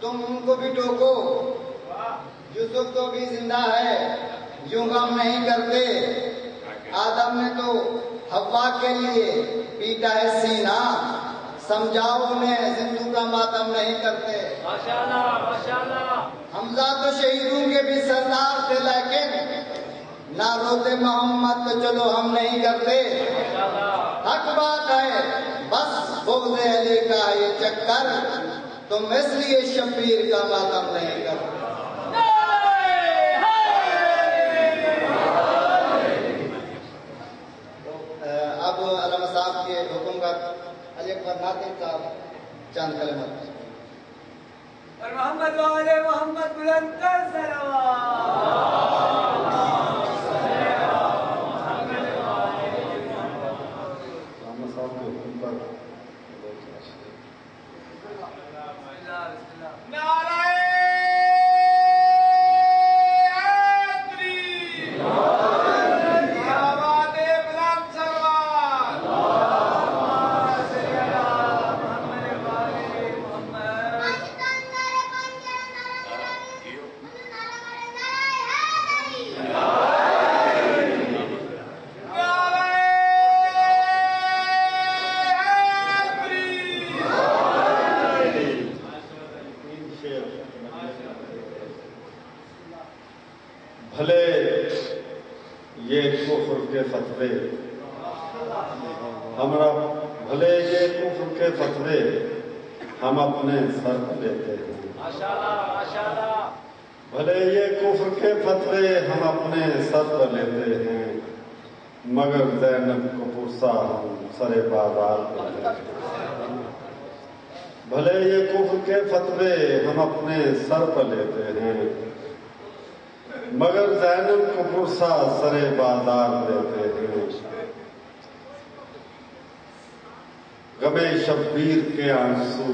تم ان کو بھی ٹوکو، یوسف تو بھی زندہ ہے، یوں غم نہیں کرتے، آدم نے تو حوا کے لیے پیٹا ہے سینہ، سمجھاؤ انہیں زندوں کا ماتم نہیں کرتے۔ حمزہ تو شہیدوں کے بھی سردار تھے، لیکن نہ روتے محمد تو چلو ہم نہیں کرتے۔ حق بات ہے، بس بغض علی کا یہ چکر، تم اس لیے شبیر کا ماتم نہیں کرتے۔ اب علامہ صاحب کے حکم کا علی اکبر ناطق صاحب چند کلمات اور محمد والے محمد بلند کر بھلے یہ کفر کے فتوے ہم اپنے سر پر لیتے ہیں، بھلے یہ کفر کے فتوے ہم اپنے سر پر لیتے ہیں، مگر زینب کو پرسا ہم سر بازار لیتے ہیں۔ بھلے یہ کفر کے فتوے ہم اپنے سر پر لیتے ہیں، مگر زینب کو پرسا سر بازار دیتے ہیں۔ غم شبیر کے آنسو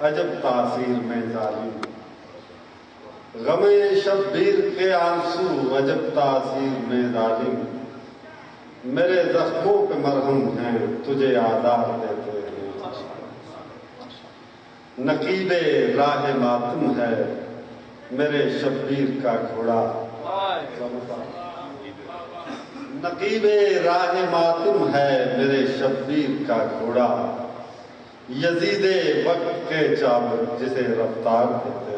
عجب تاثیر میں ظالم، غم شبیر کے آنسو عجب تاثیر میں ظالم، میرے زخموں پہ مرہم ہیں تجھے آزار دیتے ہیں۔ نقیب راہ ماتم ہے میرے شبیر کا گھوڑا، نقیب راہ ماتم ہے میرے شبیر کا گھوڑا، یزید وقت کے چابر جسے رفتار دیتے ہیں۔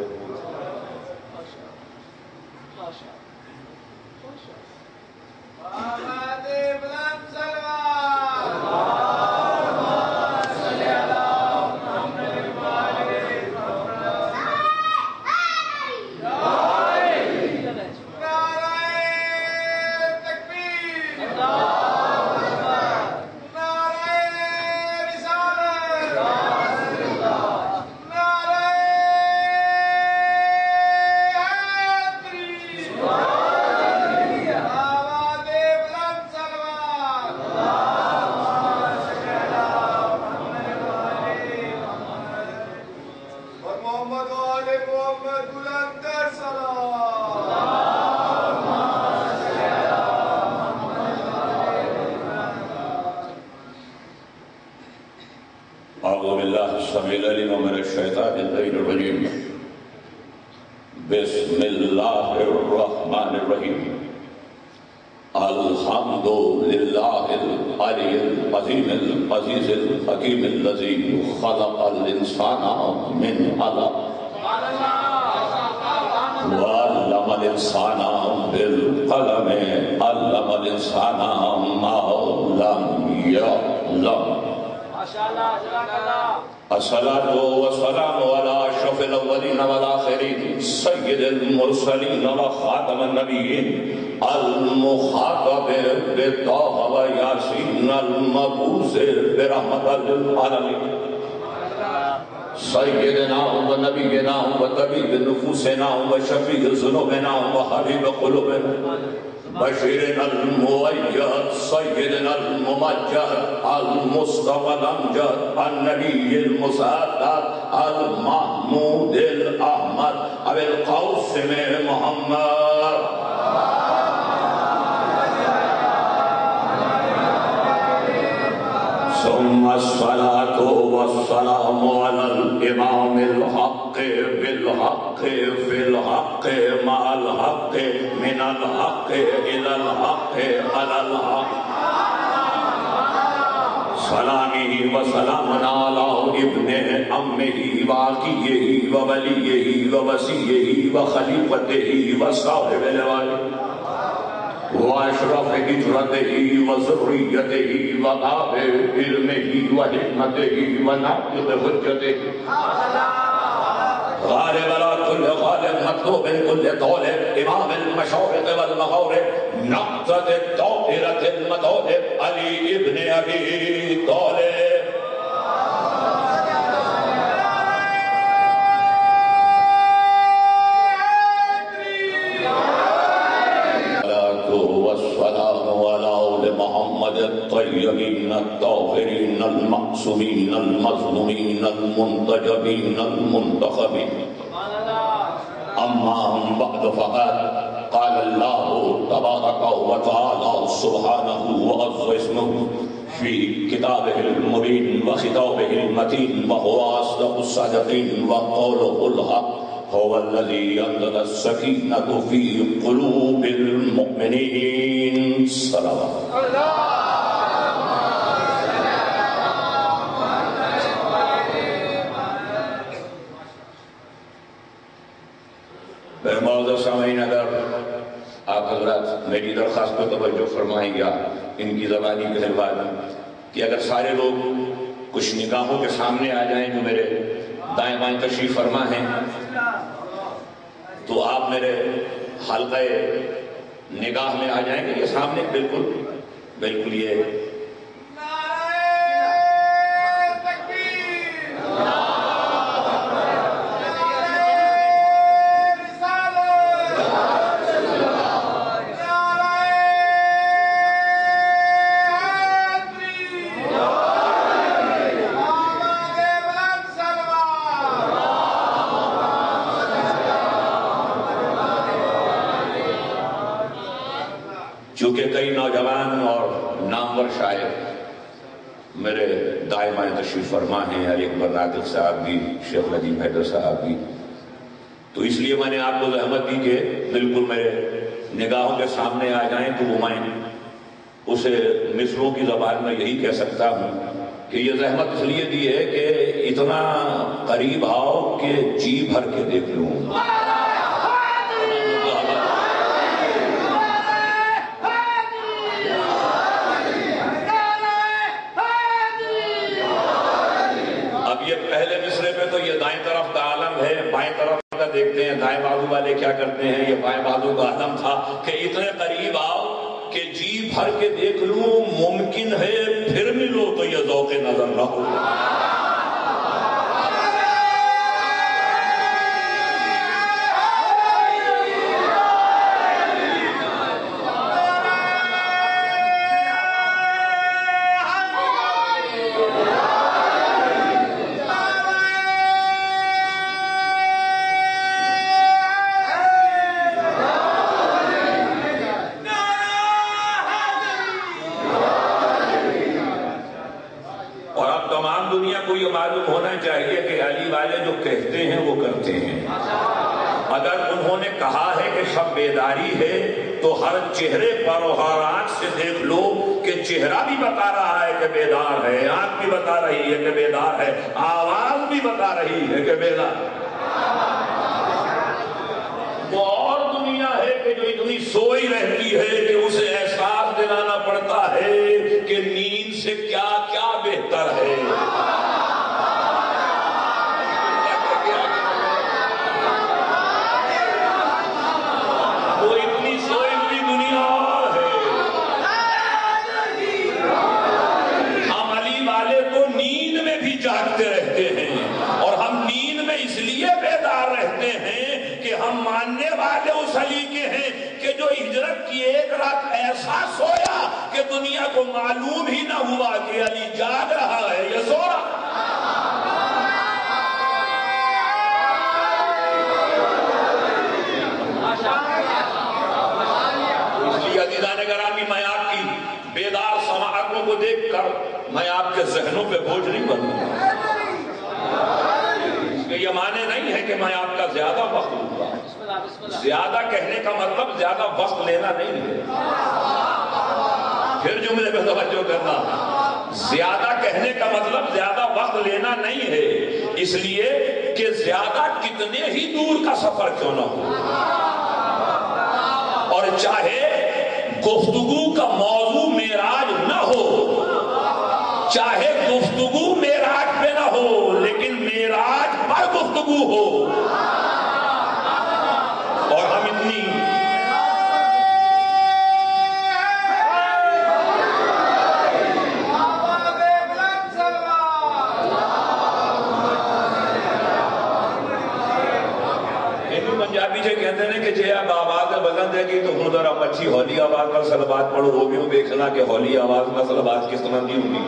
بسم اللہ الرحمن الرحیم۔ الحمد للہ العلی العظیم العزیز الحکیم الذی خلق الانسان من علق وعلم الانسان بالقلم علم الانسان ما لم يعلم۔ الصلاة والسلام على أشرف الأولين والآخرين سيد المرسلين وخاتم النبيين المخاطب بطه وياسين المبعوث برحمة للعالمين سيدنا ونبينا وطبيب نفوسنا وشفيع ذنوبنا وحبيب قلوبنا بشيرنا المؤيد سيدنا الممجد المصطفى الأمجد النبي المسدد المحمود الأحمد أبي القاسم محمد ثم الصلاة والسلام على الإمام الحق بالحق في الحق مع الحق من الحق إلى الحق على الحق سلامی وسلامنا علی ابن عمہ وعقیہ وولیہ ووصیہ وخلیفتہ وصاحب الوالد واشرف ہجرتہ وذریتہ وآب علمہ وحکمتہ وناطق حجتہ غالب على كل غالب مطلوب كل طالب امام المشارق والمغارب نقطة الدائرة المطالب علي ابن ابي طالب والسلام على آل محمد الطيبين الطاهرين المعصومين المظلومين المنتجبين المنتخبين أما بعد فقد قال الله تبارك وتعالى سبحانه وعز اسمه في كتابه المبين وخطابه المتين وهو أصدق الصادقين وقوله الحق هو الذي أنزل السكينة في قلوب المؤمنين صلوات معزز سامعین، اگر آپ حضرات میری درخواست کو توجہ فرمائیں گا ان کی زبانی کہلوات کہ اگر سارے لوگ کچھ نگاہوں کے سامنے آ جائیں جو میرے دائیں بائیں تشریف فرما ہیں تو آپ میرے حلقہ نگاہ میں آ جائیں گے یہ سامنے بالکل یہ چونکہ کئی نوجوان اور نامور شاعر میرے دائیں بائیں تشریف فرما ہیں، علی اکبر ناطق صاحب بھی، شیخ ندیم حیدر صاحب بھی، تو اس لیے میں نے آپ کو زحمت دی کہ بالکل میرے نگاہوں کے سامنے آ جائیں تو وہ میں اسے مصروں کی زبان میں یہی کہہ سکتا ہوں کہ یہ زحمت اس لیے دی ہے کہ اتنا قریب آؤ کہ جی بھر کے دیکھ لوں۔ پہلے مصرے پہ تو یہ دائیں طرف کا عالم ہے، بائیں طرف کا دیکھتے ہیں دائیں بازو والے کیا کرتے ہیں، یہ بائیں بازو کا عالم تھا کہ اتنے قریب آؤ کہ جی بھر کے دیکھ لوں، ممکن ہے پھر ملو تو یہ ذوق نظر نہ ہو۔ معلوم ہونا چاہیے کہ علی والے جو کہتے ہیں وہ کرتے ہیں۔ اگر انہوں نے کہا ہے کہ شب بیداری ہے تو ہر چہرے پر و ہر آنکھ سے دیکھ لو کہ چہرہ بھی بتا رہا ہے کہ بیدار ہے، آنکھ بھی بتا رہی ہے کہ بیدار ہے، آواز بھی بتا رہی ہے کہ بیدار ہے۔ وہ اور دنیا ہے کہ جو اتنی سوئی رہتی ہے کہ اسے احساس دلانا پڑتا ہے کہ نیند سے کیا کیا بہتر ہے۔ جاگتے رہتے ہیں اور ہم نیند میں اس لیے بیدار رہتے ہیں کہ ہم ماننے والے اس علی کے ہیں کہ جو ہجرت کی ایک رات ایسا سویا کہ دنیا کو معلوم ہی نہ ہوا کہ علی جاگ رہا ہے یا سو رہا۔ اس لیے عزیزان گرامی میں آپ کی بیدار سماعتوں کو دیکھ کر میں آپ کے ذہنوں پہ بوجھ نہیں بنوں۔ معنی نہیں ہے کہ میں آپ کا زیادہ وقت لوں گا. زیادہ کہنے کا مطلب زیادہ وقت لینا نہیں ہے. پھر جملے پہ توجہ کرنا. زیادہ کہنے کا مطلب زیادہ وقت لینا نہیں ہے، اس لیے کہ زیادہ کتنے ہی دور کا سفر کیوں نہ ہو، اور چاہے گفتگو کا موضوع معراج نہ ہو، چاہے گفتگو معراج پہ نہ ہو، لیکن معراج پر گفتگو ہو. اور ہم اتنی پنجابی جو کہتے ہیں کہ جی آپ آواز بلند ہے کہ تو ہوں ذرا اچھی ہولی آواز پر صلوات پڑھو، وہ بھی دیکھنا کہ ہولی آواز میں صلوات کس طرح کی ہوگی.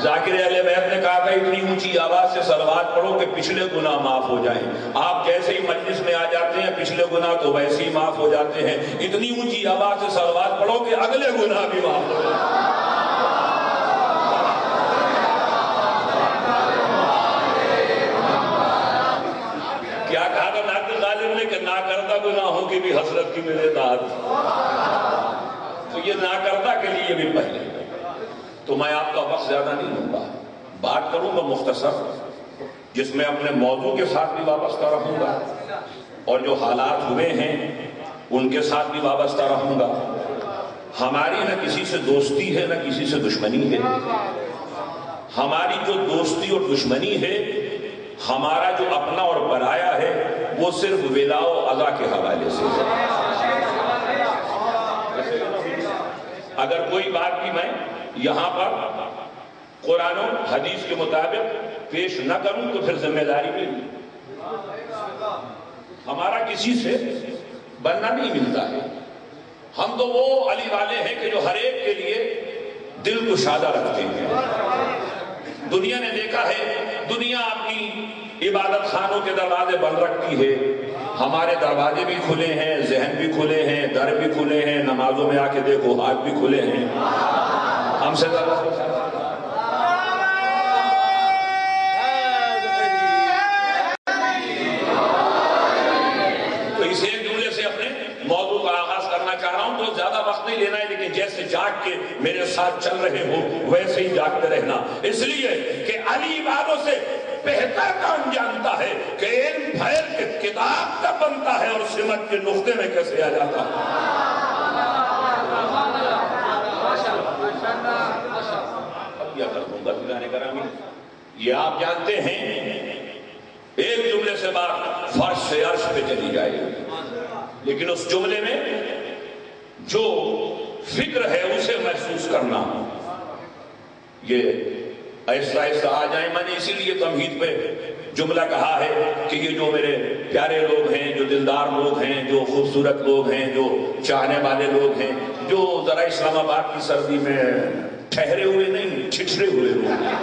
ذاکر اہل بیت نے کہا تھا اتنی اونچی آواز سے صلوات پڑھو کہ پچھلے گناہ معاف ہو جائیں. آپ جیسے ہی مجلس میں آ جاتے ہیں پچھلے گناہ تو ویسے ہی معاف ہو جاتے ہیں. اتنی اونچی آواز سے صلوات پڑھو کہ اگلے گناہ بھی معاف ہو جائیں. کیا کہا تھا ناقد غالب نے کہ ناکردہ گناہوں کی بھی حسرت کی میرے داد. تو یہ ناکردہ کے لیے بھی پہلے. تو میں آپ کا وقت زیادہ نہیں لوں گا، بات کروں گا مختصر، جس میں اپنے موضوع کے ساتھ بھی وابستہ رہوں گا اور جو حالات ہوئے ہیں ان کے ساتھ بھی وابستہ رہوں گا. ہماری نہ کسی سے دوستی ہے نہ کسی سے دشمنی ہے. ہماری جو دوستی اور دشمنی ہے، ہمارا جو اپنا اور پرایا ہے، وہ صرف ولا و اذا کے حوالے سے ہے. اگر کوئی بات بھی میں یہاں پر قرآن و حدیث کے مطابق پیش نہ کروں تو پھر ذمہ داری بھی ہمارا کسی سے بننا نہیں ملتا ہے. ہم تو وہ علی والے ہیں کہ جو ہر ایک کے لیے دل کو شادہ رکھتے ہیں. دنیا نے دیکھا ہے، دنیا اپنی عبادت خانوں کے دروازے بند رکھتی ہے. ہمارے دروازے بھی کھلے ہیں، ذہن بھی کھلے ہیں، در بھی کھلے ہیں. نمازوں میں آ کے دیکھو ہاتھ بھی کھلے ہیں. ہم سے تو اس ایک جملے سے اپنے موضوع کا آغاز کرنا چاہ رہا ہوں. تو زیادہ وقت نہیں لینا ہے، لیکن جیسے جاگ کے میرے ساتھ چل رہے ہو ویسے ہی جاگتے رہنا. اس لیے کہ علی والوں سے بہتر کام جانتا ہے کہ علم پھیل کے کتاب کا بنتا ہے اور سمت کے نقطے میں کیسے آ جاتا ہے. اب کیا کر دوں گا دلانے کرامی. یہ آپ جانتے ہیں ایک جملے سے بات فرش سے عرش پہ چلی جائے گی، لیکن اس جملے میں جو فکر ہے اسے محسوس کرنا، یہ ایسا ایسا آ جائے. میں نے اسی لیے تمہید پہ جملہ کہا ہے کہ یہ جو میرے پیارے لوگ ہیں، جو دلدار لوگ ہیں، جو خوبصورت لوگ ہیں، جو چاہنے والے لوگ ہیں، جو ذرا اسلام آباد کی سردی میں ٹھہرے ہوئے نہیں چھٹرے ہوئے لوگ ہیں،